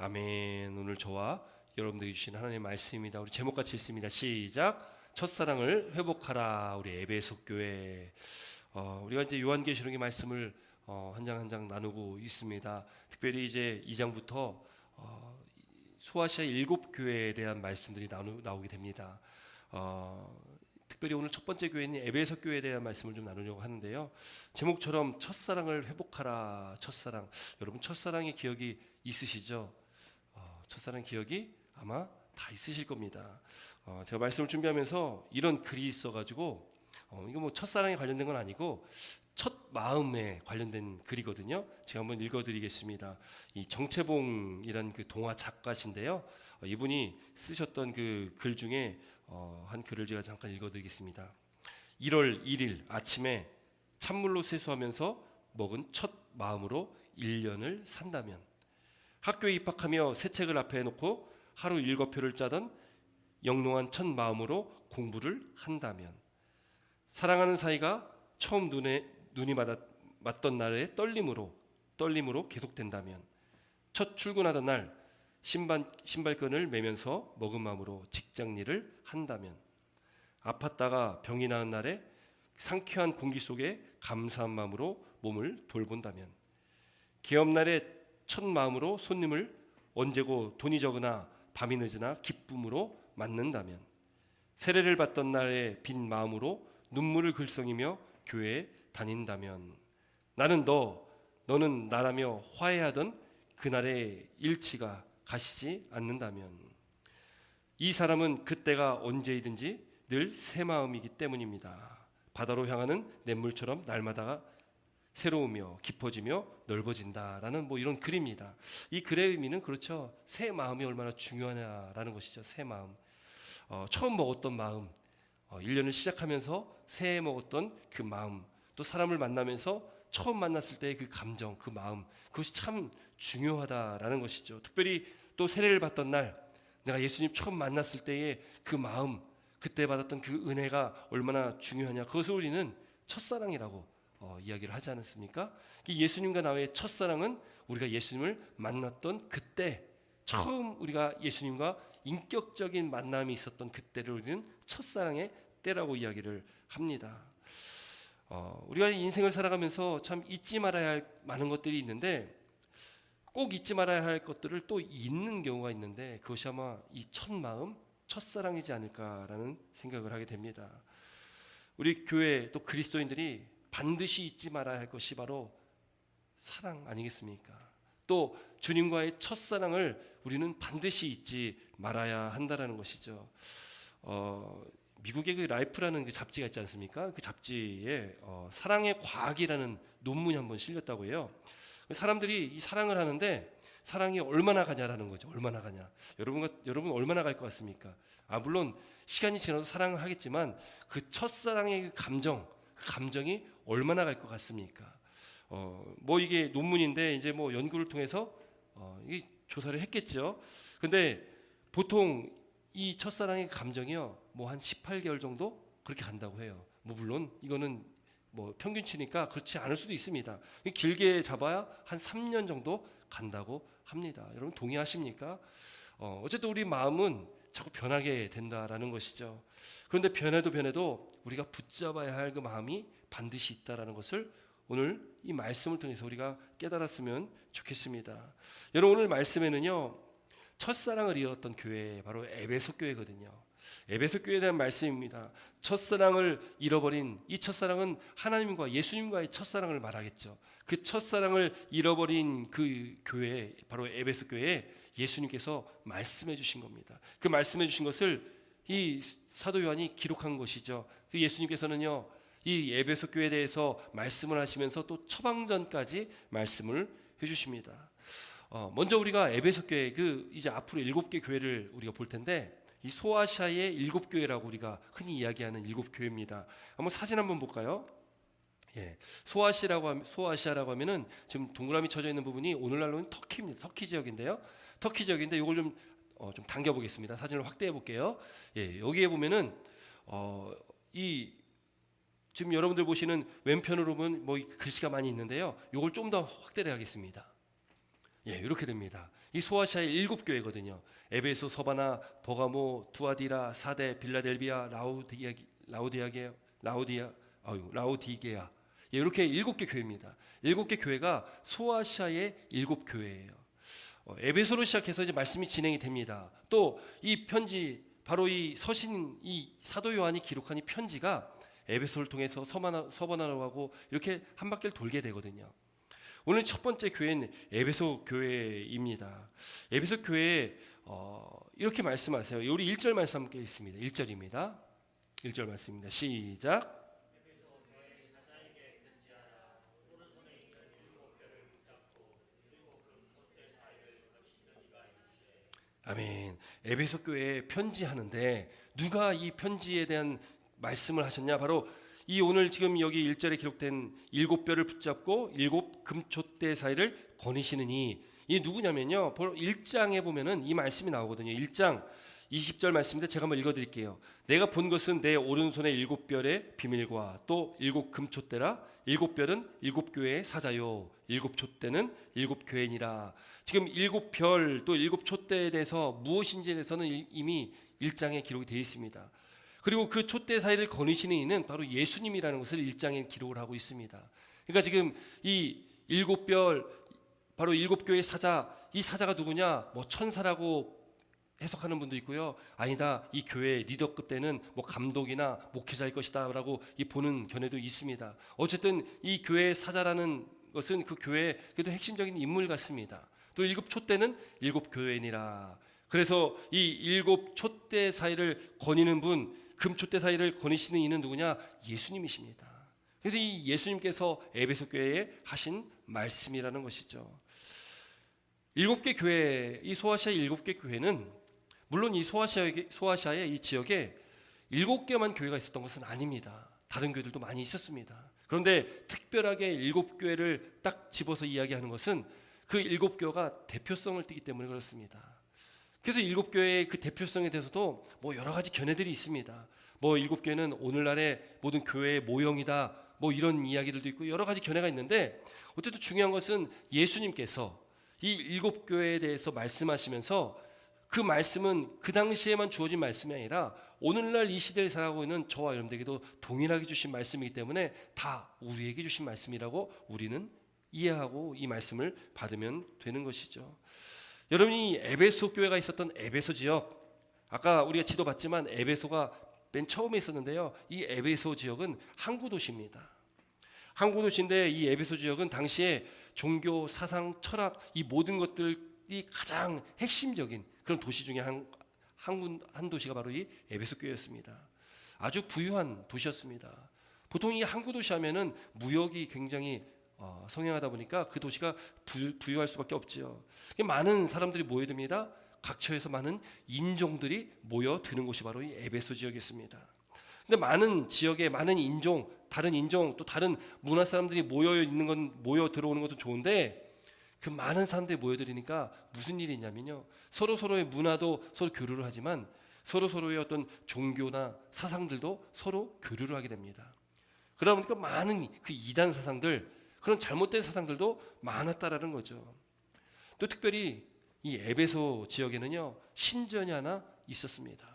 아멘. 오늘 저와 여러분들이 주신 하나님의 말씀입니다. 우리 제목같이 읽습니다. 시작. 첫사랑을 회복하라. 우리 에베소 교회. 우리가 이제 요한계시록의 말씀을 한 장 한 장 나누고 있습니다. 특별히 이제 2장부터 소아시아 7교회에 대한 말씀들이 나오게 됩니다. 특별히 오늘 첫 번째 교회인 에베소 교회에 대한 말씀을 좀 나누려고 하는데요. 제목처럼 첫사랑을 회복하라. 첫사랑. 여러분 첫사랑의 기억이 있으시죠? 첫사랑 기억이 아마 다 있으실 겁니다. 제가 말씀을 준비하면서 이런 글이 있어가지고 이거 뭐 첫사랑에 관련된 건 아니고 첫 마음에 관련된 글이거든요. 제가 한번 읽어드리겠습니다. 이 정채봉이라는 그 동화 작가신데요. 이분이 쓰셨던 그 글 중에 한 글을 제가 잠깐 읽어드리겠습니다. 1월 1일 아침에 찬물로 세수하면서 먹은 첫 마음으로 1년을 산다면, 학교에 입학하며 새 책을 앞에 놓고 하루 7표를 짜던 영롱한 첫 마음으로 공부를 한다면, 사랑하는 사이가 처음 눈이 맞던 날의 떨림으로 계속된다면, 첫 출근하던 날 신발끈을 매면서 먹은 마음으로 직장 일을 한다면, 아팠다가 병이 나은 날에 상쾌한 공기 속에 감사한 마음으로 몸을 돌본다면, 개업날에 첫 마음으로 손님을 언제고 돈이 적으나 밤이 늦으나 기쁨으로 맞는다면, 세례를 받던 날의 빈 마음으로 눈물을 글썽이며 교회에 다닌다면, 나는 너는 나라며 화해하던 그날의 일치가 가시지 않는다면, 이 사람은 그때가 언제이든지 늘 새 마음이기 때문입니다. 바다로 향하는 냇물처럼 날마다 새로우며 깊어지며 넓어진다라는 뭐 이런 글입니다. 이 글의 의미는 그렇죠. 새 마음이 얼마나 중요하냐라는 것이죠. 새 마음. 처음 먹었던 마음, 1년을 시작하면서 새해 먹었던 그 마음, 또 사람을 만나면서 처음 만났을 때의 그 감정, 그 마음, 그것이 참 중요하다라는 것이죠. 특별히 또 세례를 받던 날, 내가 예수님 처음 만났을 때의 그 마음, 그때 받았던 그 은혜가 얼마나 중요하냐, 그것을 우리는 첫사랑이라고 이야기를 하지 않았습니까? 예수님과 나의 첫사랑은 우리가 예수님을 만났던 그때, 처음 우리가 예수님과 인격적인 만남이 있었던 그때를 우리는 첫사랑의 때라고 이야기를 합니다. 우리가 인생을 살아가면서 참 잊지 말아야 할 많은 것들이 있는데, 꼭 잊지 말아야 할 것들을 또 잊는 경우가 있는데, 그것이 아마 이 첫 마음, 첫사랑이지 않을까라는 생각을 하게 됩니다. 우리 교회 또 그리스도인들이 반드시 잊지 말아야 할 것이 바로 사랑 아니겠습니까? 또 주님과의 첫사랑을 우리는 반드시 잊지 말아야 한다라는 것이죠. 미국의 그 라이프라는 그 잡지가 있지 않습니까? 그 잡지에 사랑의 과학이라는 논문이 한번 실렸다고 해요. 사람들이 이 사랑을 하는데 사랑이 얼마나 가냐라는 거죠. 얼마나 가냐. 여러분 얼마나 갈 것 같습니까? 물론 시간이 지나도 사랑을 하겠지만 그 첫사랑의 그 감정이 얼마나 갈 것 같습니까? 뭐 이게 논문인데 이제 뭐 연구를 통해서 이 조사를 했겠죠. 근데 보통 이 첫사랑의 감정이요, 뭐 한 18개월 정도 그렇게 간다고 해요. 뭐 물론 이거는 뭐 평균치니까 그렇지 않을 수도 있습니다. 길게 잡아야 한 3년 정도 간다고 합니다. 여러분 동의하십니까? 어쨌든 우리 마음은 자꾸 변하게 된다라는 것이죠. 그런데 변해도 우리가 붙잡아야 할 그 마음이 반드시 있다라는 것을 오늘 이 말씀을 통해서 우리가 깨달았으면 좋겠습니다. 여러분 오늘 말씀에는요, 첫사랑을 이었던 교회, 바로 에베소 교회거든요. 에베소 교회에 대한 말씀입니다. 첫사랑을 잃어버린 이 첫사랑은 하나님과 예수님과의 첫사랑을 말하겠죠. 그 첫사랑을 잃어버린 그 교회, 바로 에베소 교회에 예수님께서 말씀해 주신 겁니다. 그 말씀해 주신 것을 이 사도 요한이 기록한 것이죠. 그 예수님께서는요, 이 에베소 교회에 대해서 말씀을 하시면서 또 처방전까지 말씀을 해주십니다. 먼저 우리가 에베소 교회, 이제 앞으로 7개 교회를 우리가 볼 텐데, 이 소아시아의 7교회라고 우리가 흔히 이야기하는 7교회입니다. 한번 사진 한번 볼까요? 예, 소아시아라고 하면은 지금 동그라미 쳐져 있는 부분이 오늘날로는 터키입니다. 터키 지역인데요. 터키 지역인데 이걸 좀 당겨 보겠습니다. 사진을 확대해 볼게요. 예, 여기에 보면은 이 지금 여러분들 보시는 왼편으로 보면 뭐 글씨가 많이 있는데요. 이걸 좀 더 확대를 하겠습니다. 이렇게 됩니다. 이 소아시아의 7교회거든요. 에베소, 서바나, 버가모, 두아디라, 사데, 빌라델비아, 라우디게아. 이렇게 7개 교회입니다. 7개 교회가 소아시아의 7교회예요. 에베소로 시작해서 이제 말씀이 진행이 됩니다. 또 이 편지, 바로 이 서신, 이 사도 요한이 기록한 이 편지가 에베소를 통해서 서바나로 하고 이렇게 한 바퀴를 돌게 되거든요. 오늘 첫 번째 교회는 에베소 교회입니다. 에베소 교회에 이렇게 말씀하세요. 우리 1절 말씀 함께 있습니다. 1절입니다. 1절 말씀입니다. 시작. 아멘. 에베소 교회에 편지하는데 누가 이 편지에 대한 말씀을 하셨냐? 바로 이 오늘 지금 여기 1절에 기록된 7뼈를 붙잡고 7 금촛대 사이를 거니시느니, 이 누구냐면요, 바로 1장에 보면은 이 말씀이 나오거든요. 1장 20절 말씀인데 제가 한번 읽어드릴게요. 내가 본 것은 내 오른손의 7뼈의 비밀과 또 7 금촛대라. 7뼈는 7교회의 사자요 7촛대는 7교회니라. 지금 7별 또 7촛대에 대해서 무엇인지에 대해서는 이미 1장에 기록이 되어 있습니다. 그리고 그 촛대 사이를 거니시는 이는 바로 예수님이라는 것을 1장에 기록을 하고 있습니다. 그러니까 지금 이 7별, 바로 7교회의 사자, 이 사자가 누구냐? 뭐 천사라고 해석하는 분도 있고요. 아니다, 이 교회 리더급 때는 뭐 감독이나 목회자일 것이다 라고 보는 견해도 있습니다. 어쨌든 이 교회의 사자라는 것은 그 교회의 그래도 핵심적인 인물 같습니다. 또 7촛대는 7교회니라. 그래서 이 7촛대 사이를 거니는 분, 금촛대 사이를 거니시는 이는 누구냐? 예수님이십니다. 그래서 이 예수님께서 에베소 교회에 하신 말씀이라는 것이죠. 7개 교회, 이 소아시아 7개 교회는 물론 이 소아시아의 이 지역에 7개만 교회가 있었던 것은 아닙니다. 다른 교회들도 많이 있었습니다. 그런데 특별하게 7교회를 딱 집어서 이야기하는 것은 그 7교회가 대표성을 띠기 때문에 그렇습니다. 그래서 7교회의 그 대표성에 대해서도 뭐 여러 가지 견해들이 있습니다. 뭐 7교회는 오늘날의 모든 교회의 모형이다, 뭐 이런 이야기들도 있고 여러 가지 견해가 있는데, 어쨌든 중요한 것은 예수님께서 이 7교회에 대해서 말씀하시면서 그 말씀은 그 당시에만 주어진 말씀이 아니라 오늘날 이 시대를 살아가고 있는 저와 여러분들에게도 동일하게 주신 말씀이기 때문에 다 우리에게 주신 말씀이라고 우리는 이해하고 이 말씀을 받으면 되는 것이죠. 여러분이 에베소 교회가 있었던 에베소 지역, 아까 우리가 지도 봤지만 에베소가 맨 처음에 있었는데요. 이 에베소 지역은 항구 도시입니다. 항구 도시인데 이 에베소 지역은 당시에 종교, 사상, 철학 이 모든 것들이 가장 핵심적인 그런 도시 중에 한 도시가 바로 이 에베소 교회였습니다. 아주 부유한 도시였습니다. 보통 이 항구 도시 하면은 무역이 굉장히 성행하다 보니까 그 도시가 부유할 수밖에 없지요. 많은 사람들이 모여듭니다. 각처에서 많은 인종들이 모여드는 곳이 바로 이 에베소 지역이었습니다. 근데 많은 지역에 많은 인종, 다른 인종 또 다른 문화 사람들이 모여 들어오는 것도 좋은데, 그 많은 사람들이 모여들으니까 무슨 일이 있냐면요, 서로의 문화도 서로 교류를 하지만 서로의 어떤 종교나 사상들도 서로 교류를 하게 됩니다. 그러다 보니까 많은 그 이단 사상들, 그런 잘못된 사상들도 많았다라는 거죠. 또 특별히 이 에베소 지역에는요, 신전이 하나 있었습니다.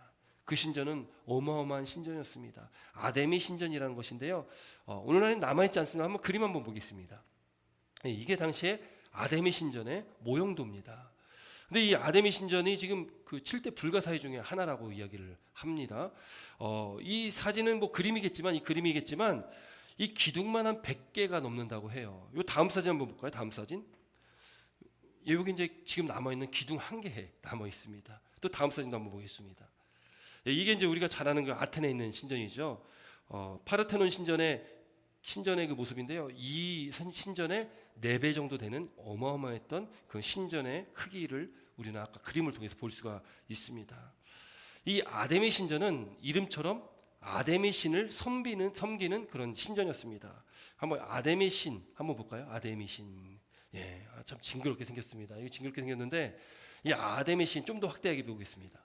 그 신전은 어마어마한 신전이었습니다. 아데미 신전이라는 것인데요, 오늘날에 남아있지 않습니다. 한번 그림 한번 보겠습니다. 이게 당시에 아데미 신전의 모형도입니다. 근데 이 아데미 신전이 지금 그 7대 불가사의 중에 하나라고 이야기를 합니다. 이 사진은 뭐 그림이겠지만 이 기둥만 한 100개가 넘는다고 해요. 이 다음 사진 한번 볼까요? 다음 사진. 여기 이제 지금 남아있는 기둥 1개 남아 있습니다. 또 다음 사진도 한번 보겠습니다. 이게 이제 우리가 잘 아는 그 아테네에 있는 신전이죠. 파르테논 신전의 그 모습인데요. 이 신전의 4배 정도 되는 어마어마했던 그 신전의 크기를 우리는 아까 그림을 통해서 볼 수가 있습니다. 이 아데미 신전은 이름처럼 아데미 신을 섬기는 그런 신전이었습니다. 한번 아데미 신 한번 볼까요? 아데미 신. 참 징그럽게 생겼습니다. 이거 징그럽게 생겼는데 이 아데미 신 좀 더 확대하게 보겠습니다.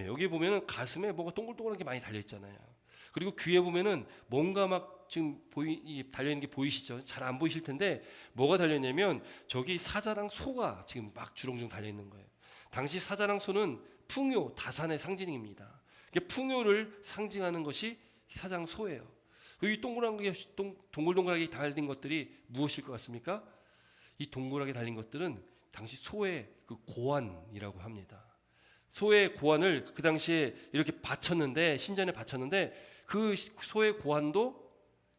여기 보면은 가슴에 뭐가 동글동글한 게 많이 달려 있잖아요. 그리고 귀에 보면은 뭔가 막 지금 달려있는 게 보이시죠? 잘 안 보이실 텐데 뭐가 달려있냐면 저기 사자랑 소가 지금 막 주렁주렁 달려있는 거예요. 당시 사자랑 소는 풍요, 다산의 상징입니다. 풍요를 상징하는 것이 사자랑 소예요. 이 동글동글하게 달린 것들이 무엇일 것 같습니까? 이 동글하게 달린 것들은 당시 소의 그 고환이라고 합니다. 소의 고환을 그 당시에 이렇게 바쳤는데, 신전에 바쳤는데 그 소의 고환도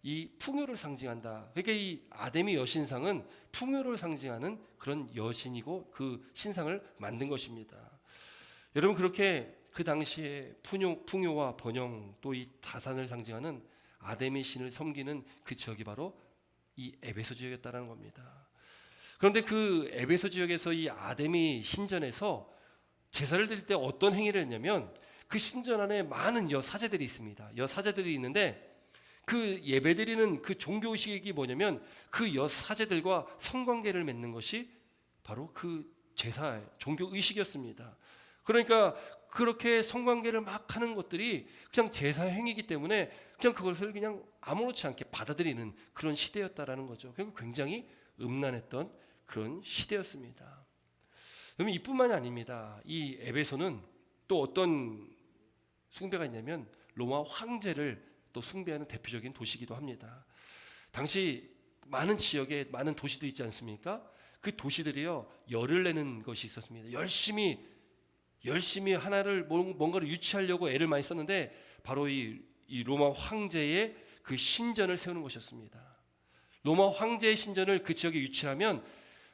이 풍요를 상징한다. 그러니까 이 아데미 여신상은 풍요를 상징하는 그런 여신이고 그 신상을 만든 것입니다. 여러분, 그렇게 그 당시에 풍요와 번영, 또 이 다산을 상징하는 아데미 신을 섬기는 그 지역이 바로 이 에베소 지역이었다는 겁니다. 그런데 그 에베소 지역에서 이 아데미 신전에서 제사를 드릴 때 어떤 행위를 했냐면, 그 신전 안에 많은 여사제들이 있습니다. 여사제들이 있는데 그 예배드리는 그 종교의식이 뭐냐면 그 여사제들과 성관계를 맺는 것이 바로 그 제사의 종교의식이었습니다. 그러니까 그렇게 성관계를 막 하는 것들이 그냥 제사 행위이기 때문에 그냥 그것을 그냥 아무렇지 않게 받아들이는 그런 시대였다라는 거죠. 굉장히 음란했던 그런 시대였습니다. 그러면 이뿐만이 아닙니다. 이 에베소는 또 어떤 숭배가 있냐면 로마 황제를 또 숭배하는 대표적인 도시이기도 합니다. 당시 많은 지역에 많은 도시들이 있지 않습니까? 그 도시들이요, 열을 내는 것이 있었습니다. 열심히 하나를 뭔가를 유치하려고 애를 많이 썼는데 바로 이 로마 황제의 그 신전을 세우는 것이었습니다. 로마 황제의 신전을 그 지역에 유치하면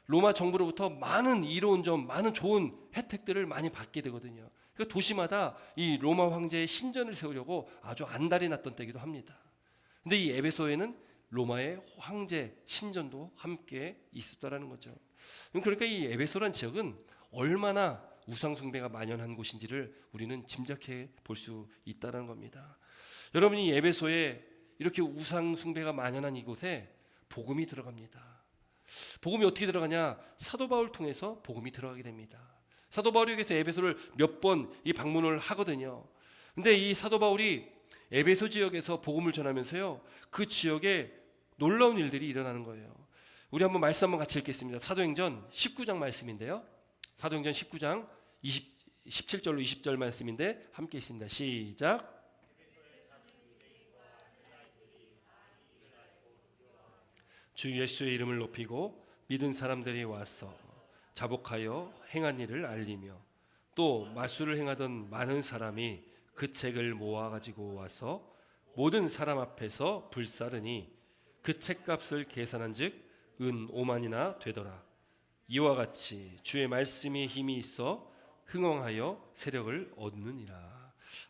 로마 정부로부터 많은 이로운 점, 많은 좋은 혜택들을 많이 받게 되거든요. 그 도시마다 이 로마 황제의 신전을 세우려고 아주 안달이 났던 때이기도 합니다. 근데 이 에베소에는 로마의 황제 신전도 함께 있었다라는 거죠. 그러니까 이 에베소란 지역은 얼마나 우상 숭배가 만연한 곳인지를 우리는 짐작해 볼 수 있다는 겁니다. 여러분이 에베소에 이렇게 우상 숭배가 만연한 이곳에 복음이 들어갑니다. 복음이 어떻게 들어가냐? 사도 바울 통해서 복음이 들어가게 됩니다. 사도 바울이 여기서 에베소를 몇 번 이 방문을 하거든요. 근데 이 사도 바울이 에베소 지역에서 복음을 전하면서요, 그 지역에 놀라운 일들이 일어나는 거예요. 우리 한번 말씀 한번 같이 읽겠습니다. 사도행전 19장 말씀인데요. 사도행전 19장 17절로 20절 말씀인데 함께 있습니다. 시작. 주 예수의 이름을 높이고 믿은 사람들이 와서 자복하여 행한 일을 알리며 또 마술을 행하던 많은 사람이 그 책을 모아 가지고 와서 모든 사람 앞에서 불사르니 그 책값을 계산한즉 은 5만이나 되더라. 이와 같이 주의 말씀이 힘이 있어 흥왕하여 세력을 얻느니라.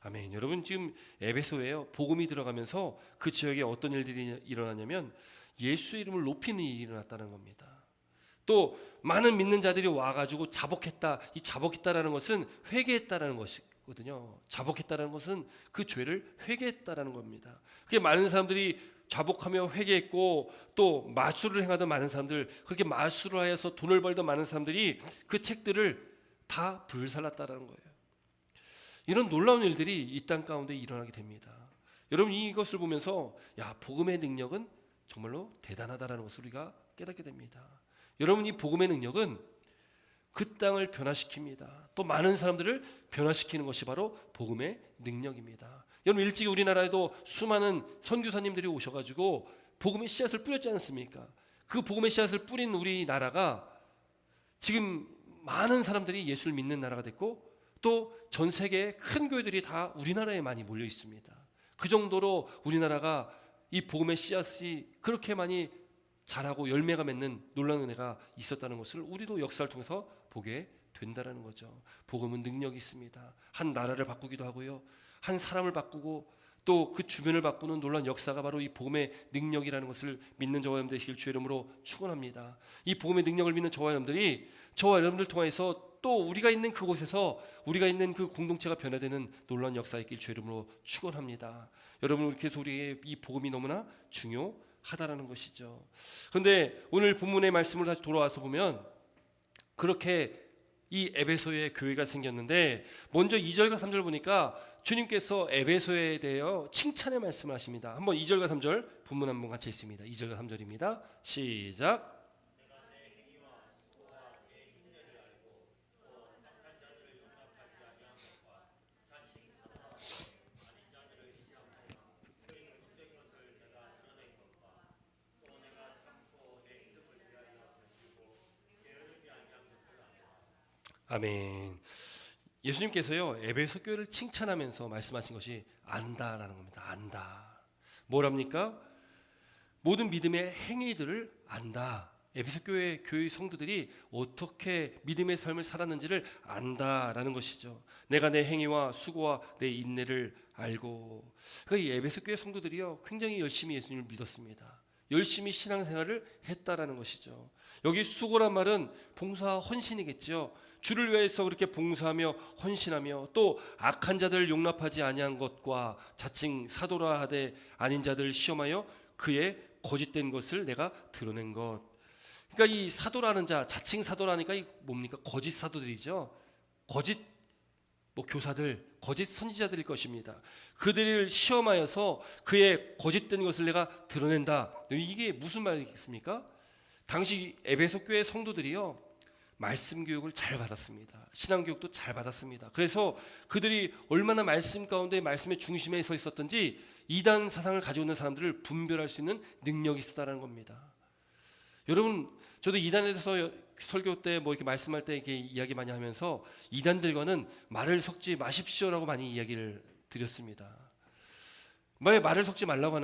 아멘. 여러분, 지금 에베소에요, 복음이 들어가면서 그 지역에 어떤 일들이 일어나냐면 예수 이름을 높이는 일이 일어났다는 겁니다. 또 많은 믿는 자들이 와가지고 자복했다. 이 자복했다라는 것은 회개했다라는 것이거든요. 자복했다라는 것은 그 죄를 회개했다라는 겁니다. 그게 많은 사람들이 자복하며 회개했고, 또 마술을 행하던 많은 사람들, 그렇게 마술을 하여서 돈을 벌던 많은 사람들이 그 책들을 다 불살랐다라는 거예요. 이런 놀라운 일들이 이 땅 가운데 일어나게 됩니다. 여러분, 이것을 보면서 야, 복음의 능력은 정말로 대단하다라는 것을 우리가 깨닫게 됩니다. 여러분, 이 복음의 능력은 그 땅을 변화시킵니다. 또 많은 사람들을 변화시키는 것이 바로 복음의 능력입니다. 여러분, 일찍이 우리나라에도 수많은 선교사님들이 오셔가지고 복음의 씨앗을 뿌렸지 않습니까? 그 복음의 씨앗을 뿌린 우리나라가 지금 많은 사람들이 예수를 믿는 나라가 됐고, 또 전 세계의 큰 교회들이 다 우리나라에 많이 몰려 있습니다. 그 정도로 우리나라가 이 복음의 씨앗이 그렇게 많이 자라고 열매가 맺는 놀라운 은혜가 있었다는 것을 우리도 역사를 통해서 보게 된다는 거죠. 복음은 능력이 있습니다. 한 나라를 바꾸기도 하고요, 한 사람을 바꾸고 또 그 주변을 바꾸는 놀라운 역사가 바로 이 복음의 능력이라는 것을 믿는 저와 여러분들 되시길 주 이름으로 축원합니다. 이 복음의 능력을 믿는 저와 여러분들이, 저와 여러분들 통해서 또 우리가 있는 그곳에서 우리가 있는 그 공동체가 변화되는 놀라운 역사가 있길 주 이름으로 축원합니다. 여러분, 그래서 우리의 이 복음이 너무나 중요하다라는 것이죠. 그런데 오늘 본문의 말씀을 다시 돌아와서 보면 그렇게 이 에베소에 교회가 생겼는데 먼저 2절과 3절 보니까 주님께서 에베소에 대하여 칭찬의 말씀을 하십니다. 한번 2절과 3절 본문 한번 같이 있습니다. 2절과 3절입니다. 시작. 아멘. 예수님께서요 에베소 교회를 칭찬하면서 말씀하신 것이 안다라는 겁니다. 안다. 뭐랍니까? 모든 믿음의 행위들을 안다. 에베소 교회 성도들이 어떻게 믿음의 삶을 살았는지를 안다라는 것이죠. 내가 내 행위와 수고와 내 인내를 알고. 그러니까 이 에베소 교회 성도들이요 굉장히 열심히 예수님을 믿었습니다. 열심히 신앙생활을 했다라는 것이죠. 여기 수고란 말은 봉사 헌신이겠죠. 주를 위해서 그렇게 봉사하며 헌신하며 또 악한 자들 용납하지 아니한 것과 자칭 사도라 하되 아닌 자들 시험하여 그의 거짓된 것을 내가 드러낸 것. 그러니까 이 사도라는 자, 자칭 사도라니까 이 뭡니까? 거짓 사도들이죠. 거짓 교사들, 거짓 선지자들일 것입니다. 그들을 시험하여서 그의 거짓된 것을 내가 드러낸다. 이게 무슨 말이겠습니까? 당시 에베소 교회 성도들이요 말씀 교육을 잘 받았습니다. 신앙 교육도 잘 받았습니다. 그래서 그들이 얼마나 말씀 가운데 말씀의 중심에 서 있었던지 이단 사상을 가지고 있는 사람들을 분별할 수 있는 능력이 있었다는 겁니다. 여러분, 저도 이단에 대해서 설교 때 이렇게 말씀할 때 이렇게 이야기 많이 하면서 이단들과는 말을 섞지 마십시오라고 많이 이야기를 드렸습니다. 왜 말을 섞지 말라고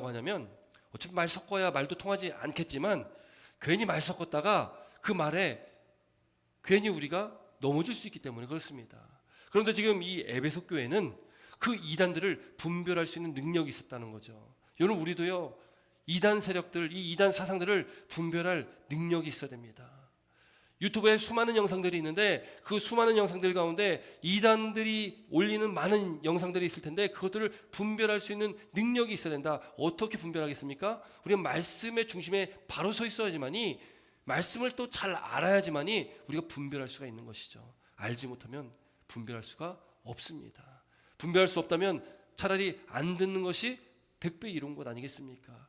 하냐면 어차피 말 섞어야 말도 통하지 않겠지만 괜히 말 섞었다가 그 말에 괜히 우리가 넘어질 수 있기 때문에 그렇습니다. 그런데 지금 이 에베소 교회는 그 이단들을 분별할 수 있는 능력이 있었다는 거죠. 여러분 우리도요 이단 세력들, 이 이단 사상들을 분별할 능력이 있어야 됩니다. 유튜브에 수많은 영상들이 있는데 그 수많은 영상들 가운데 이단들이 올리는 많은 영상들이 있을 텐데 그것들을 분별할 수 있는 능력이 있어야 된다. 어떻게 분별하겠습니까? 우리가 말씀의 중심에 바로 서 있어야지만이 말씀을 또 잘 알아야지만이 우리가 분별할 수가 있는 것이죠. 알지 못하면 분별할 수가 없습니다. 분별할 수 없다면 차라리 안 듣는 것이 100배 이로운 것 아니겠습니까?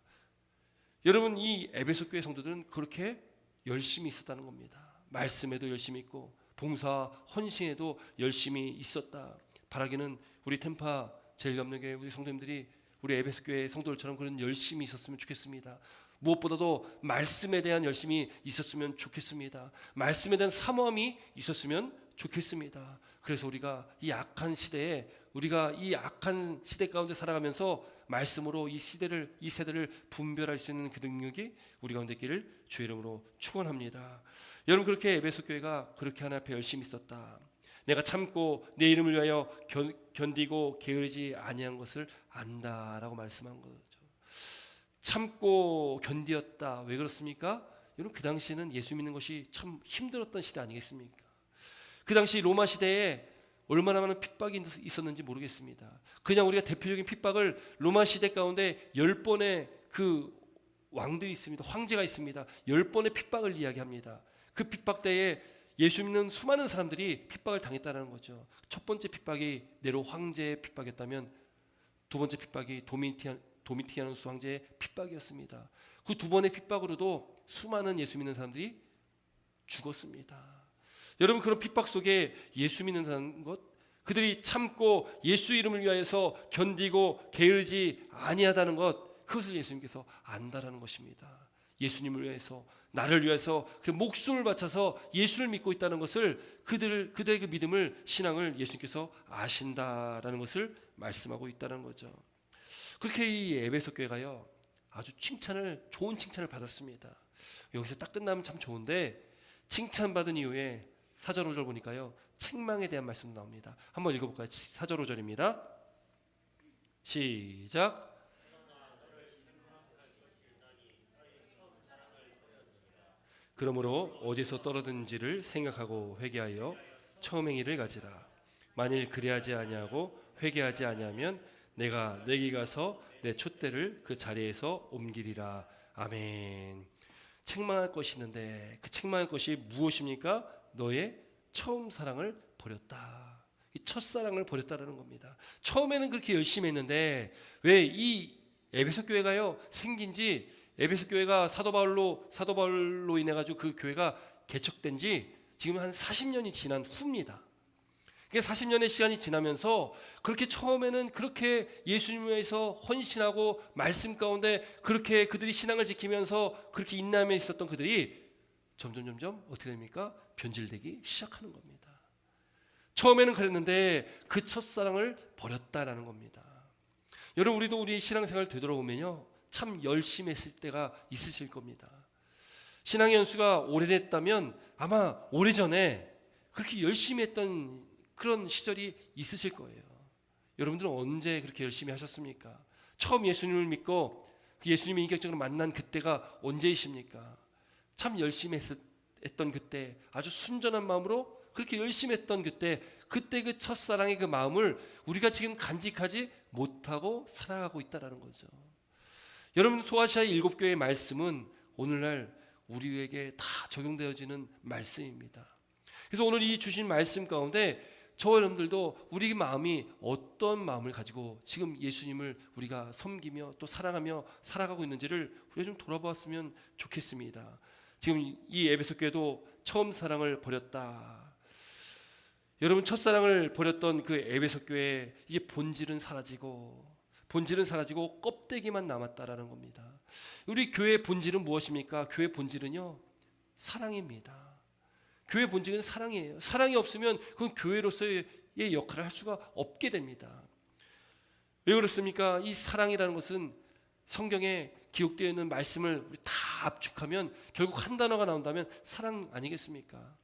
여러분 이 에베소 교회 성도들은 그렇게 열심히 있었다는 겁니다. 말씀에도 열심히 있고 봉사 헌신에도 열심히 있었다. 바라기는 우리 템파 제일감리교회 우리 성도님들이 우리 에베소 교회 성도들처럼 그런 열심히 있었으면 좋겠습니다. 무엇보다도 말씀에 대한 열심이 있었으면 좋겠습니다. 말씀에 대한 사모함이 있었으면 좋겠습니다. 그래서 우리가 이 악한 시대 가운데 살아가면서 말씀으로 이 세대를 분별할 수 있는 그 능력이 우리 가운데 있기를 주의 이름으로 축원합니다. 여러분 그렇게 에베소 교회가 그렇게 하나님 앞에 열심히 있었다. 내가 참고 내 이름을 위하여 견디고 게으르지 아니한 것을 안다라고 말씀한 거죠. 참고 견디었다. 왜 그렇습니까? 여러분 그 당시에는 예수 믿는 것이 참 힘들었던 시대 아니겠습니까? 그 당시 로마 시대에 얼마나 많은 핍박이 있었는지 모르겠습니다. 그냥 우리가 대표적인 핍박을 로마 시대 가운데 10번의 그 왕들이 있습니다. 황제가 있습니다. 10번의 핍박을 이야기합니다. 그 핍박 때에 예수 믿는 수많은 사람들이 핍박을 당했다는 거죠. 첫 번째 핍박이 네로 황제의 핍박이었다면 두 번째 핍박이 도미티아누스 황제의 핍박이었습니다. 그 두 번의 핍박으로도 수많은 예수 믿는 사람들이 죽었습니다. 여러분 그런 핍박 속에 예수 믿는 것, 그들이 참고 예수 이름을 위하여서 견디고 게으르지 아니하다는 것, 그것을 예수님께서 안다라는 것입니다. 예수님을 위해서 나를 위해서 목숨을 바쳐서 예수를 믿고 있다는 것을 그들의 그 믿음을 신앙을 예수님께서 아신다라는 것을 말씀하고 있다는 거죠. 그렇게 이 에베소 교회가요 아주 좋은 칭찬을 받았습니다. 여기서 딱 끝나면 참 좋은데 칭찬받은 이후에 4절 5절 보니까요 책망에 대한 말씀 나옵니다. 한번 읽어볼까요? 4절 5절입니다. 시작. 그러므로 어디서 떨어든지를 생각하고 회개하여 처음 행위를 가지라. 만일 그리하지 아니하고 회개하지 아니하면 내가 내게 가서 내 촛대를 그 자리에서 옮기리라. 아멘. 책망할 것이 있는데 그 책망할 것이 무엇입니까? 너의 처음 사랑을 버렸다. 이 첫사랑을 버렸다라는 겁니다. 처음에는 그렇게 열심히 했는데 왜 이 에베소 교회가요 생긴 지 에베소 교회가 사도 바울로 인해 가지고 그 교회가 개척된 지 지금 한 40년이 지난 후입니다. 그게 40년의 시간이 지나면서 그렇게 처음에는 그렇게 예수님을 위해서 헌신하고 말씀 가운데 그렇게 그들이 신앙을 지키면서 그렇게 인내하며 있었던 그들이 점점 어떻게 됩니까? 변질되기 시작하는 겁니다. 처음에는 그랬는데 그 첫사랑을 버렸다라는 겁니다. 여러분 우리도 우리 신앙생활 되돌아보면요 참 열심히 했을 때가 있으실 겁니다. 신앙의 연수가 오래됐다면 아마 오래전에 그렇게 열심히 했던 그런 시절이 있으실 거예요. 여러분들은 언제 그렇게 열심히 하셨습니까? 처음 예수님을 믿고 그 예수님을 인격적으로 만난 그때가 언제이십니까? 참 열심히 했던 그때, 아주 순전한 마음으로 그렇게 열심히 했던 그때 그 첫사랑의 그 마음을 우리가 지금 간직하지 못하고 살아가고 있다는 거죠. 여러분 소아시아의 7교회의 말씀은 오늘날 우리에게 다 적용되어지는 말씀입니다. 그래서 오늘 이 주신 말씀 가운데 저와 여러분들도 우리 마음이 어떤 마음을 가지고 지금 예수님을 우리가 섬기며 또 사랑하며 살아가고 있는지를 우리가 좀 돌아보았으면 좋겠습니다. 지금 이 에베소 교회도 처음 사랑을 버렸다. 여러분 첫사랑을 버렸던 그 에베소 교회 이제 본질은 사라지고 껍데기만 남았다라는 겁니다. 우리 교회의 본질은 무엇입니까? 교회의 본질은요 사랑입니다. 교회 본질은 사랑이에요. 사랑이 없으면 그건 교회로서의 역할을 할 수가 없게 됩니다. 왜 그렇습니까? 이 사랑이라는 것은 성경에 기록되어 있는 말씀을 우리 다 압축하면 결국 한 단어가 나온다면 사랑 아니겠습니까?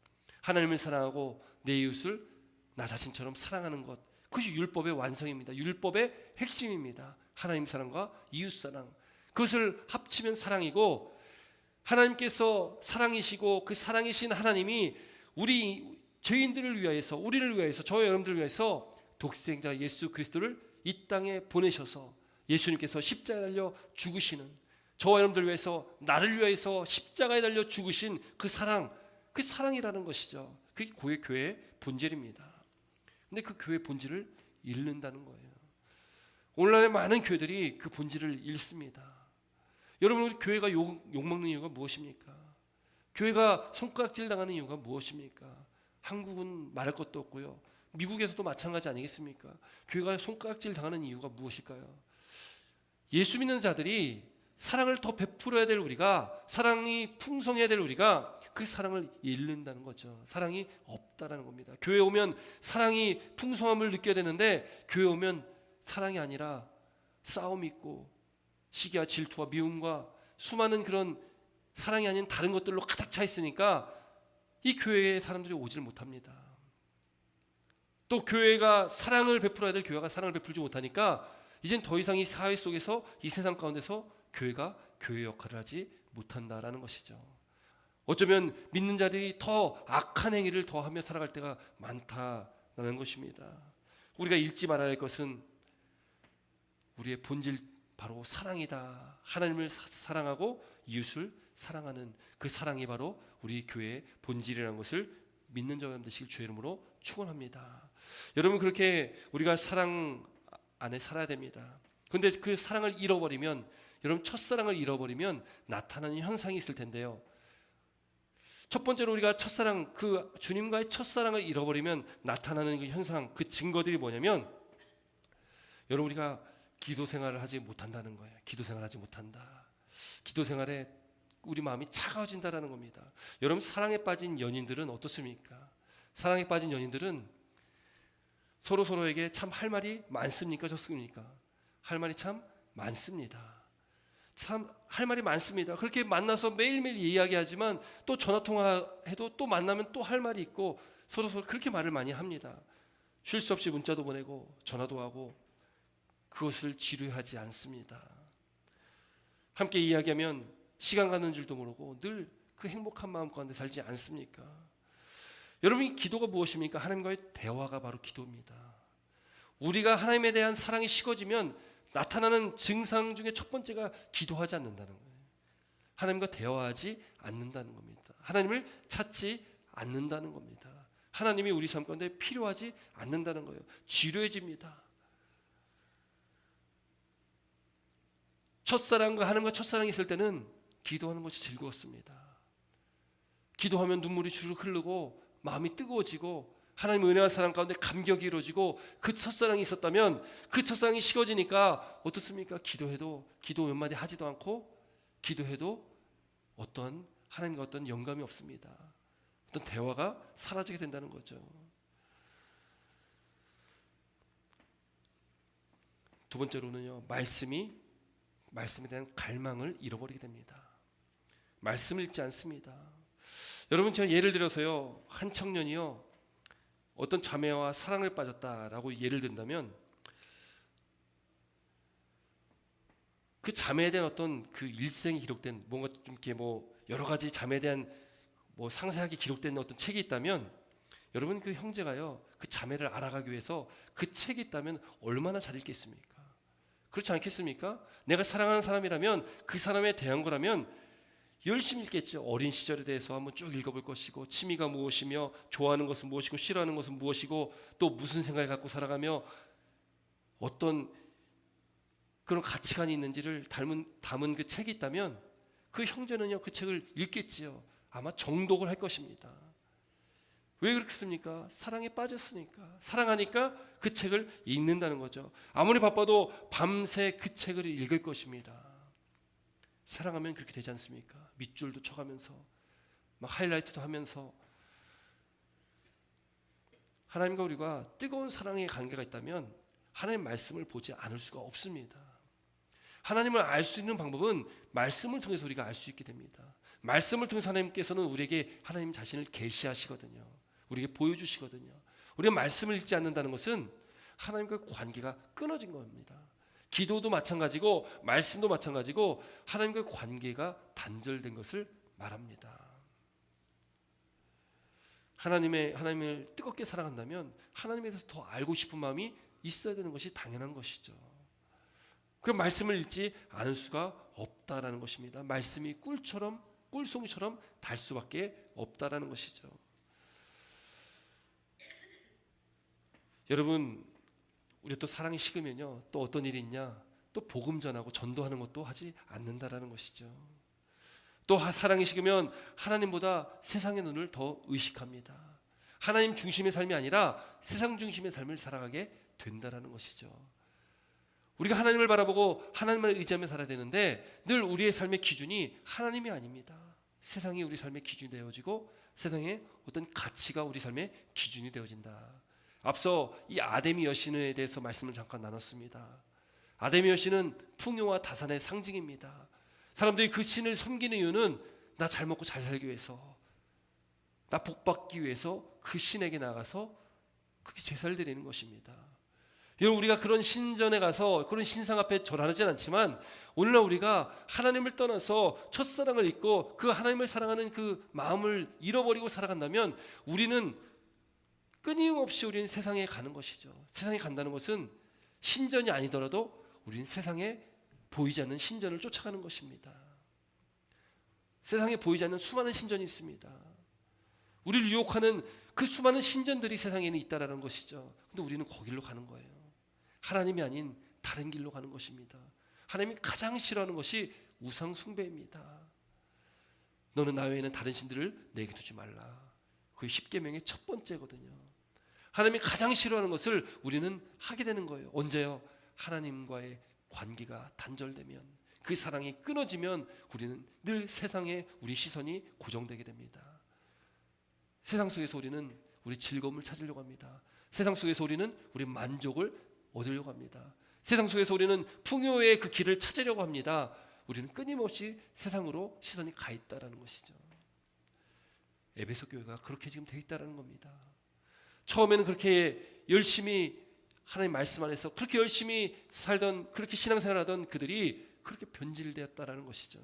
하나님을 사랑하고 내 이웃을 나 자신처럼 사랑하는 것, 그것이 율법의 완성입니다. 율법의 핵심입니다. 하나님 사랑과 이웃 사랑, 그것을 합치면 사랑이고, 하나님께서 사랑이시고 그 사랑이신 하나님이 우리 죄인들을 위하여서, 우리를 위하여서, 저와 여러분들을 위하여서 독생자 예수 그리스도를 이 땅에 보내셔서 예수님께서 십자가에 달려 죽으시는, 저와 여러분들을 위해서 나를 위하여서 십자가에 달려 죽으신 그 사랑이라는 것이죠. 그게 교회의 본질입니다. 근데 그 교회의 본질을 잃는다는 거예요. 오늘날의 많은 교회들이 그 본질을 잃습니다. 여러분 우리 교회가 욕먹는 이유가 무엇입니까? 교회가 손가락질 당하는 이유가 무엇입니까? 한국은 말할 것도 없고요. 미국에서도 마찬가지 아니겠습니까? 교회가 손가락질 당하는 이유가 무엇일까요? 예수 믿는 자들이 사랑을 더 베풀어야 될 우리가, 사랑이 풍성해야 될 우리가 그 사랑을 잃는다는 거죠. 사랑이 없다라는 겁니다. 교회 오면 사랑이 풍성함을 느껴야 되는데 교회 오면 사랑이 아니라 싸움이 있고 시기와 질투와 미움과 수많은 그런 사랑이 아닌 다른 것들로 가득 차 있으니까 이 교회에 사람들이 오질 못합니다. 또 교회가 사랑을 베풀어야 될 교회가 사랑을 베풀지 못하니까 이젠 더 이상 이 사회 속에서 이 세상 가운데서 교회가 교회 역할을 하지 못한다라는 것이죠. 어쩌면 믿는 자들이 더 악한 행위를 더 하며 살아갈 때가 많다라는 것입니다. 우리가 잊지 말아야 할 것은 우리의 본질 바로 사랑이다. 하나님을 사랑하고 이웃을 사랑하는 그 사랑이 바로 우리 교회의 본질이라는 것을 믿는 자가 되시길 주의 이름으로 축원합니다. 여러분 그렇게 우리가 사랑 안에 살아야 됩니다. 그런데 그 사랑을 잃어버리면, 여러분 첫사랑을 잃어버리면 나타나는 현상이 있을 텐데요. 첫 번째로 우리가 첫사랑, 그 주님과의 첫사랑을 잃어버리면 나타나는 그 현상, 그 증거들이 뭐냐면, 여러분 우리가 기도 생활을 하지 못한다는 거예요. 기도 생활하지 못한다. 기도 생활에 우리 마음이 차가워진다라는 겁니다. 여러분 사랑에 빠진 연인들은 어떻습니까? 사랑에 빠진 연인들은 서로에게 참 할 말이 많습니까? 적습니까? 할 말이 참 많습니다. 참 할 말이 많습니다. 그렇게 만나서 매일매일 이야기하지만 또 전화통화해도 또 만나면 또 할 말이 있고 서로 그렇게 말을 많이 합니다. 쉴 수 없이 문자도 보내고 전화도 하고 그것을 지루하지 않습니다. 함께 이야기하면 시간 가는 줄도 모르고 늘 그 행복한 마음 가운데 살지 않습니까? 여러분 기도가 무엇입니까? 하나님과의 대화가 바로 기도입니다. 우리가 하나님에 대한 사랑이 식어지면 나타나는 증상 중에 첫 번째가 기도하지 않는다는 거예요. 하나님과 대화하지 않는다는 겁니다. 하나님을 찾지 않는다는 겁니다. 하나님이 우리 삶 가운데 필요하지 않는다는 거예요. 지루해집니다. 첫사랑과 하나님과 첫사랑이 있을 때는 기도하는 것이 즐거웠습니다. 기도하면 눈물이 주르륵 흐르고 마음이 뜨거워지고 하나님의 은혜와 사랑 가운데 감격이 이루어지고 그 첫사랑이 있었다면 그 첫사랑이 식어지니까 어떻습니까? 기도해도 기도 몇 마디 하지도 않고 기도해도 어떤 하나님과 어떤 영감이 없습니다. 어떤 대화가 사라지게 된다는 거죠. 두 번째로는요, 말씀에 대한 갈망을 잃어버리게 됩니다. 말씀을 읽지 않습니다. 여러분, 제가 예를 들어서요, 한 청년이요 어떤 자매와 사랑을 빠졌다라고 예를 든다면 그 자매에 대한 어떤 그 일생이 기록된 뭔가 좀 이렇게 여러 가지 자매에 대한 상세하게 기록된 어떤 책이 있다면 여러분, 그 형제가요 그 자매를 알아가기 위해서 그 책이 있다면 얼마나 잘 읽겠습니까? 그렇지 않겠습니까? 내가 사랑하는 사람이라면 그 사람에 대한 거라면 열심히 읽겠죠. 어린 시절에 대해서 한번 쭉 읽어볼 것이고, 취미가 무엇이며, 좋아하는 것은 무엇이고, 싫어하는 것은 무엇이고, 또 무슨 생각을 갖고 살아가며 어떤 그런 가치관이 있는지를 담은 그 책이 있다면 그 형제는요 그 책을 읽겠지요. 아마 정독을 할 것입니다. 왜 그렇겠습니까? 사랑에 빠졌으니까. 사랑하니까 그 책을 읽는다는 거죠. 아무리 바빠도 밤새 그 책을 읽을 것입니다. 사랑하면 그렇게 되지 않습니까? 밑줄도 쳐가면서 막 하이라이트도 하면서. 하나님과 우리가 뜨거운 사랑의 관계가 있다면 하나님 말씀을 보지 않을 수가 없습니다. 하나님을 알 수 있는 방법은 말씀을 통해서 우리가 알 수 있게 됩니다. 말씀을 통해서 하나님께서는 우리에게 하나님 자신을 계시하시거든요. 우리에게 보여주시거든요. 우리가 말씀을 읽지 않는다는 것은 하나님과 관계가 끊어진 겁니다. 기도도 마찬가지고 말씀도 마찬가지고 하나님과 관계가 단절된 것을 말합니다. 하나님을 뜨겁게 사랑한다면 하나님에 대해서 더 알고 싶은 마음이 있어야 되는 것이 당연한 것이죠. 그 말씀을 읽지 않을 수가 없다라는 것입니다. 말씀이 꿀송이처럼 달 수밖에 없다라는 것이죠. 여러분, 우리 또 사랑이 식으면요 또 어떤 일이 있냐? 또 복음 전하고 전도하는 것도 하지 않는다라는 것이죠. 또 사랑이 식으면 하나님보다 세상의 눈을 더 의식합니다. 하나님 중심의 삶이 아니라 세상 중심의 삶을 살아가게 된다라는 것이죠. 우리가 하나님을 바라보고 하나님을 의지하며 살아야 되는데 늘 우리의 삶의 기준이 하나님이 아닙니다. 세상이 우리 삶의 기준이 되어지고 세상의 어떤 가치가 우리 삶의 기준이 되어진다. 앞서 이 아데미 여신에 대해서 말씀을 잠깐 나눴습니다. 아데미 여신은 풍요와 다산의 상징입니다. 사람들이 그 신을 섬기는 이유는 나 잘 먹고 잘 살기 위해서, 나 복 받기 위해서 그 신에게 나가서 그렇게 제사를 드리는 것입니다. 여러분, 우리가 그런 신전에 가서 그런 신상 앞에 절하지는 않지만 오늘날 우리가 하나님을 떠나서 첫사랑을 잊고 그 하나님을 사랑하는 그 마음을 잃어버리고 살아간다면 우리는 끊임없이 우리는 세상에 가는 것이죠. 세상에 간다는 것은 신전이 아니더라도 우리는 세상에 보이지 않는 신전을 쫓아가는 것입니다. 세상에 보이지 않는 수많은 신전이 있습니다. 우리를 유혹하는 그 수많은 신전들이 세상에는 있다라는 것이죠. 근데 우리는 거길로 가는 거예요. 하나님이 아닌 다른 길로 가는 것입니다. 하나님이 가장 싫어하는 것이 우상 숭배입니다. 너는 나 외에는 다른 신들을 내게 두지 말라. 그게 십계명의 첫 번째거든요. 하나님이 가장 싫어하는 것을 우리는 하게 되는 거예요. 언제요? 하나님과의 관계가 단절되면, 그 사랑이 끊어지면 우리는 늘 세상에 우리 시선이 고정되게 됩니다. 세상 속에서 우리는 우리 즐거움을 찾으려고 합니다. 세상 속에서 우리는 우리 만족을 얻으려고 합니다. 세상 속에서 우리는 풍요의 그 길을 찾으려고 합니다. 우리는 끊임없이 세상으로 시선이 가 있다라는 것이죠. 에베소 교회가 그렇게 지금 돼 있다라는 겁니다. 처음에는 그렇게 열심히 하나님 말씀 안에서 그렇게 열심히 살던, 그렇게 신앙생활하던 그들이 그렇게 변질되었다라는 것이죠.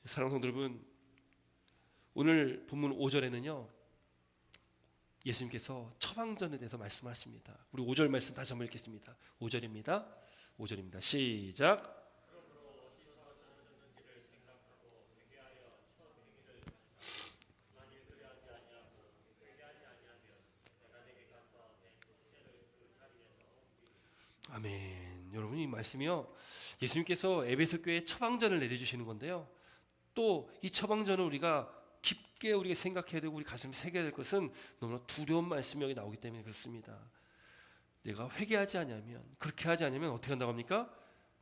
사랑하는 성도 여러분, 오늘 본문 5절에는요 예수님께서 처방전에 대해서 말씀하십니다. 우리 5절 말씀 다시 한번 읽겠습니다. 5절입니다. 시작. 아멘. 여러분, 이 말씀이요, 예수님께서 에베소 교회에 처방전을 내려주시는 건데요, 또 이 처방전을 우리가 깊게 우리가 생각해야 되고 우리 가슴에 새겨야 될 것은 너무나 두려운 말씀이 여기 나오기 때문에 그렇습니다. 내가 회개하지 않으면, 그렇게 하지 않으면 어떻게 한다고 합니까?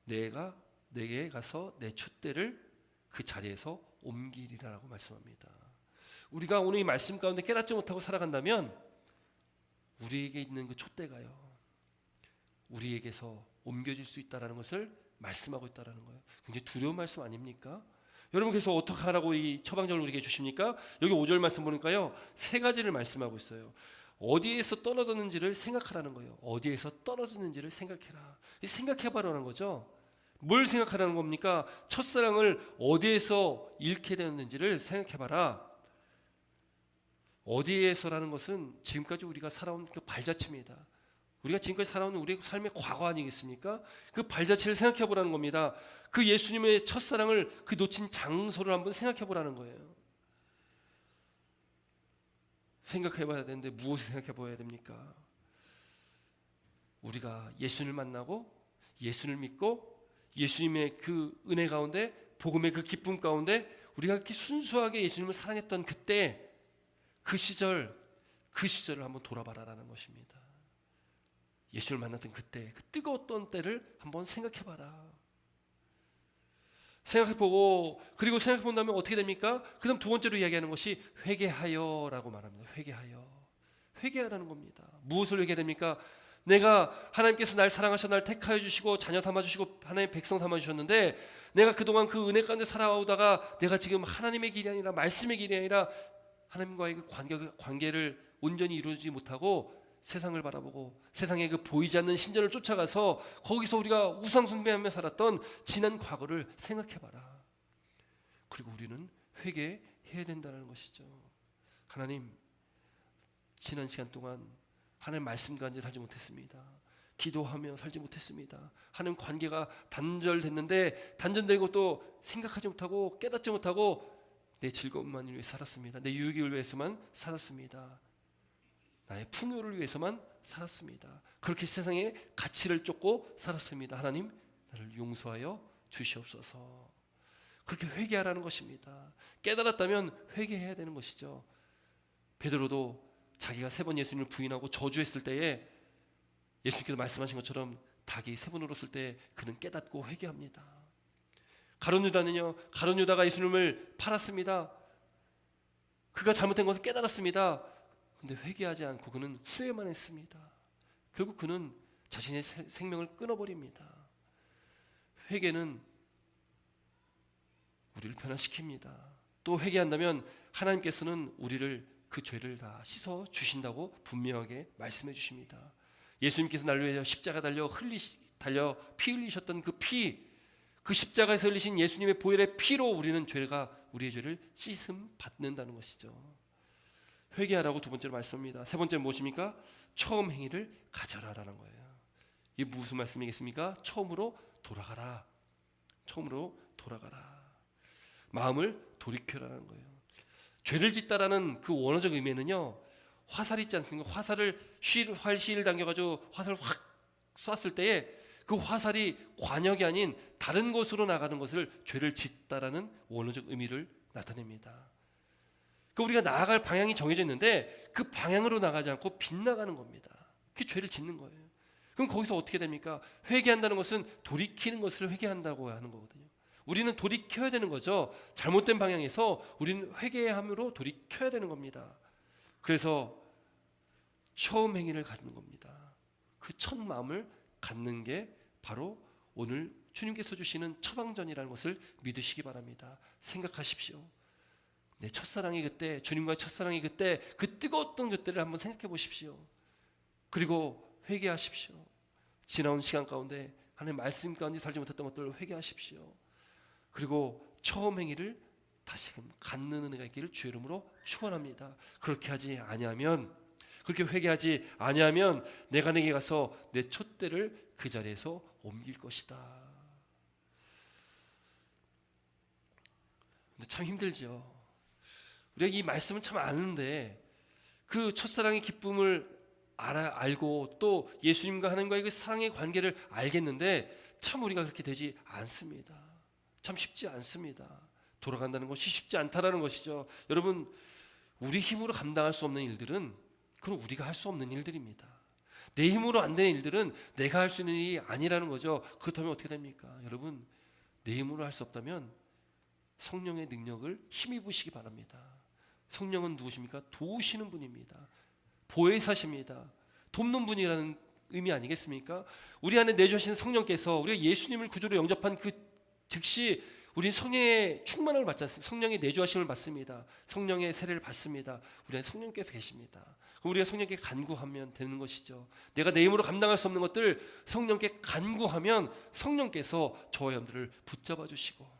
내게 가서 내 촛대를 그 자리에서 옮기리라고 말씀합니다. 우리가 오늘 이 말씀 가운데 깨닫지 못하고 살아간다면 우리에게 있는 그 촛대가요, 우리에게서 옮겨질 수 있다는 것을 말씀하고 있다는 거예요. 굉장히 두려운 말씀 아닙니까? 여러분, 그래서 어떻게 하라고 이 처방전을 우리에게 주십니까? 여기 5절 말씀 보니까요, 세 가지를 말씀하고 있어요. 어디에서 떨어졌는지를 생각하라는 거예요. 어디에서 떨어졌는지를 생각해라. 생각해봐라는 거죠. 뭘 생각하라는 겁니까? 첫사랑을 어디에서 잃게 되었는지를 생각해봐라. 어디에서라는 것은 지금까지 우리가 살아온 그 발자취입니다. 우리가 지금까지 살아온 우리의 삶의 과거 아니겠습니까? 그 발자취를 생각해 보라는 겁니다. 그 예수님의 첫사랑을 그 놓친 장소를 한번 생각해 보라는 거예요. 생각해 봐야 되는데 무엇을 생각해 봐야 됩니까? 우리가 예수님을 만나고 예수를 믿고 예수님의 그 은혜 가운데, 복음의 그 기쁨 가운데 우리가 이렇게 순수하게 예수님을 사랑했던 그때, 그 시절을 한번 돌아봐라라는 것입니다. 예수를 만났던 그때, 그 뜨거웠던 때를 한번 생각해봐라. 생각해보고, 그리고 생각해본 다음에 어떻게 됩니까? 그 다음 두 번째로 이야기하는 것이 회개하여라고 말합니다. 회개하라는 겁니다. 무엇을 회개해야 됩니까? 내가, 하나님께서 날 사랑하셔 날 택하여 주시고 자녀 삼아주시고 하나님의 백성 삼아주셨는데, 내가 그동안 그 은혜 가운데 살아오다가 내가 지금 하나님의 길이 아니라 말씀의 길이 아니라 하나님과의 그 관계를 온전히 이루지 못하고 세상을 바라보고 세상의 그 보이지 않는 신전을 쫓아가서 거기서 우리가 우상 숭배하며 살았던 지난 과거를 생각해봐라. 그리고 우리는 회개해야 된다는 것이죠. 하나님, 지난 시간 동안 하나님 말씀 가운데 살지 못했습니다. 기도하며 살지 못했습니다. 하나님 관계가 단절됐는데, 단절되고 또 생각하지 못하고 깨닫지 못하고 내 즐거움만 위해 살았습니다. 내 유익을 위해서만 살았습니다. 나의 풍요를 위해서만 살았습니다. 그렇게 세상의 가치를 쫓고 살았습니다. 하나님, 나를 용서하여 주시옵소서. 그렇게 회개하라는 것입니다. 깨달았다면 회개해야 되는 것이죠. 베드로도 자기가 3번 예수님을 부인하고 저주했을 때에 예수님께서 말씀하신 것처럼 닭이 3번 울었을 때 그는 깨닫고 회개합니다. 가룟 유다는요, 가룟 유다가 예수님을 팔았습니다. 그가 잘못된 것을 깨달았습니다. 근데 회개하지 않고 그는 후회만 했습니다. 결국 그는 자신의 생명을 끊어버립니다. 회개는 우리를 변화시킵니다. 또 회개한다면 하나님께서는 우리를 그 죄를 다 씻어 주신다고 분명하게 말씀해 주십니다. 예수님께서 나를 위해 십자가 달려 피 흘리셨던 그 십자가에서 흘리신 예수님의 보혈의 피로 우리의 죄를 씻음 받는다는 것이죠. 회개하라고 두 번째로 말씀합니다. 세 번째는 무엇입니까? 처음 행위를 가져라라는 거예요. 이게 무슨 말씀이겠습니까? 처음으로 돌아가라. 마음을 돌이켜라는 거예요. 죄를 짓다라는 그 원어적 의미는요, 화살 있지 않습니까? 활시를 당겨가지고 화살을 확 쐈을 때에 그 화살이 관역이 아닌 다른 곳으로 나가는 것을 죄를 짓다라는 원어적 의미를 나타냅니다. 우리가 나아갈 방향이 정해져 있는데 그 방향으로 나가지 않고 빗나가는 겁니다. 그게 죄를 짓는 거예요. 그럼 거기서 어떻게 됩니까? 회개한다는 것은 돌이키는 것을 회개한다고 하는 거거든요. 우리는 돌이켜야 되는 거죠. 잘못된 방향에서 우리는 회개함으로 돌이켜야 되는 겁니다. 그래서 처음 행위를 갖는 겁니다. 그 첫 마음을 갖는 게 바로 오늘 주님께서 주시는 처방전이라는 것을 믿으시기 바랍니다. 생각하십시오. 내 첫사랑이 그때, 주님과의 첫사랑이 그때, 그 뜨거웠던 그때를 한번 생각해 보십시오. 그리고 회개하십시오. 지나온 시간 가운데 하나님의 말씀 가운데 살지 못했던 것들을 회개하십시오. 그리고 처음 행위를 다시금 갖는 은혜가 있기를 주의 이름으로 축원합니다. 그렇게 회개하지 아니하면 내가 내게 가서 내 촛대를 그 자리에서 옮길 것이다. 근데 참 힘들죠. 우리가 이 말씀은 참 아는데 그 첫사랑의 기쁨을 알고 또 예수님과 하나님과의 그 사랑의 관계를 알겠는데 참 우리가 그렇게 되지 않습니다. 참 쉽지 않습니다. 돌아간다는 것이 쉽지 않다라는 것이죠. 여러분, 우리 힘으로 감당할 수 없는 일들은 그건 우리가 할 수 없는 일들입니다. 내 힘으로 안 되는 일들은 내가 할 수 있는 일이 아니라는 거죠. 그렇다면 어떻게 됩니까? 여러분, 내 힘으로 할 수 없다면 성령의 능력을 힘입으시기 바랍니다. 성령은 누구십니까? 도우시는 분입니다. 보혜사십니다. 돕는 분이라는 의미 아니겠습니까? 우리 안에 내주하시는 성령께서 우리가 예수님을 구주로 영접한 그 즉시 우리는 성령의 충만함을 받지 않습니까? 성령의 내주하심을 받습니다. 성령의 세례를 받습니다. 우리 안에 성령께서 계십니다. 그럼 우리가 성령께 간구하면 되는 것이죠. 내가 내 힘으로 감당할 수 없는 것들 성령께 간구하면 성령께서 저와 여러분들을 붙잡아 주시고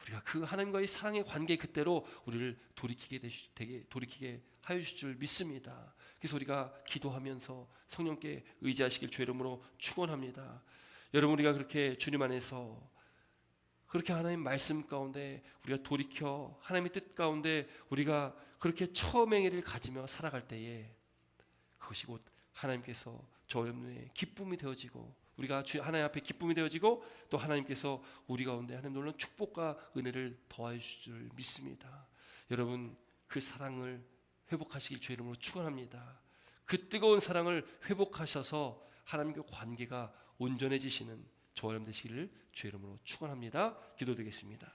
우리가 그 하나님과의 사랑의 관계 그대로 우리를 돌이키게 하여 주실 줄 믿습니다. 그래서 우리가 기도하면서 성령께 의지하시길 주의 이름으로 축원합니다. 여러분, 우리가 그렇게 주님 안에서 그렇게 하나님 말씀 가운데 우리가 돌이켜 하나님의 뜻 가운데 우리가 그렇게 처음의 행위를 가지며 살아갈 때에 그것이 곧 하나님께서 저와 여러분의 기쁨이 되어지고 우리가 하나님 앞에 기쁨이 되어지고 또 하나님께서 우리 가운데 하나님 놀라운 축복과 은혜를 더하여 주실 줄 믿습니다. 여러분, 그 사랑을 회복하시길 주의 이름으로 축원합니다. 그 뜨거운 사랑을 회복하셔서 하나님과 관계가 온전해지시는 저와 여러분 되시기를 주의 이름으로 축원합니다. 기도드리겠습니다.